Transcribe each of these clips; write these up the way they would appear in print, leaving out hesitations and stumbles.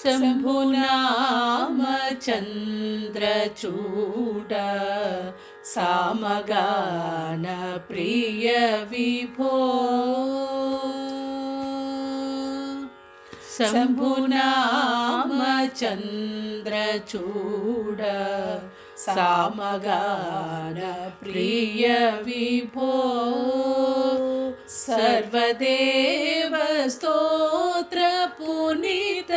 शम्भुनाम चन्द्रचूड सामगान प्रिय विभो शम्भुनाम चन्द्रचूड सामगान प्रिय विभो सर्वदेव स्तोत्र पुनीत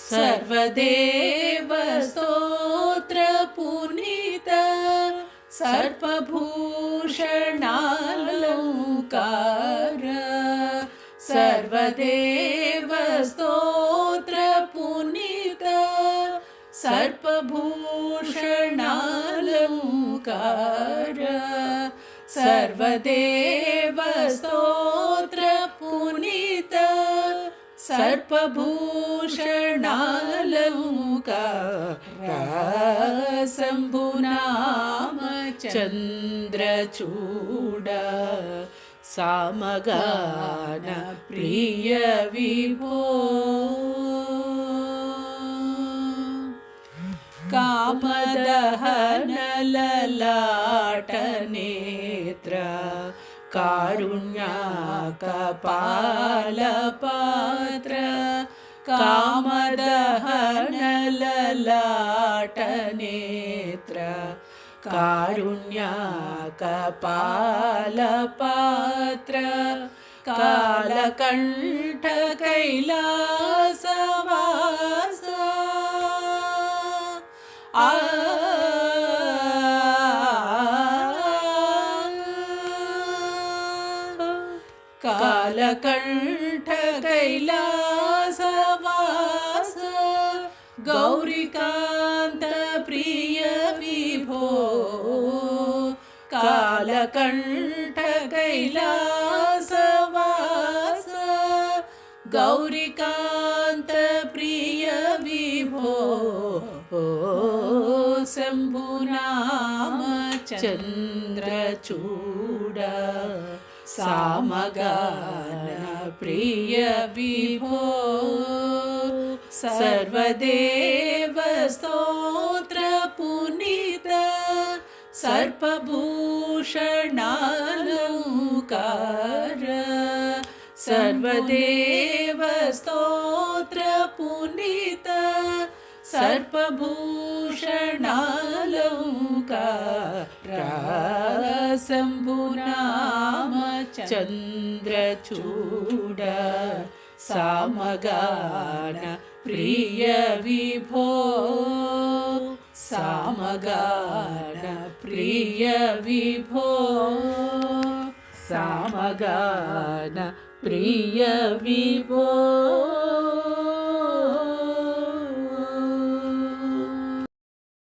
सर्वदेव स्तोत्र पुनीत सर्पभूषणालंकार सर्वदेव स्तोत्र पुनीत सर्पभूषणालंकार सर्वदेव स्तोत्र पुनीत सर्पभूषणालंकार शम्भुनाम चन्द्रचूड सामगान प्रिय विभो कामदहन ललाट नेत्र कारुण्याकपाल पात्र कामदहन ललाट नेत्र कारुण्याकपाल पात्र कालकण्ठ कैलासवास कालकण्ठ कैलासवास गौरीकान्त प्रिय विभो कालकण्ठ कैलासवास गौरीकान्त प्रिय विभो शम्भुनाम चन्द्रचूड सामगान प्रिय विभो सर्वदेव स्तोत्र पुनीत सर्पभूषणालंकार सर्वदेव स्तोत्र पुनीत सर्पभूषणालंकार शम्भुनाम चन्द्रचूड सामगान प्रिय विभो सामगान प्रिय विभो सामगान प्रिय विभो।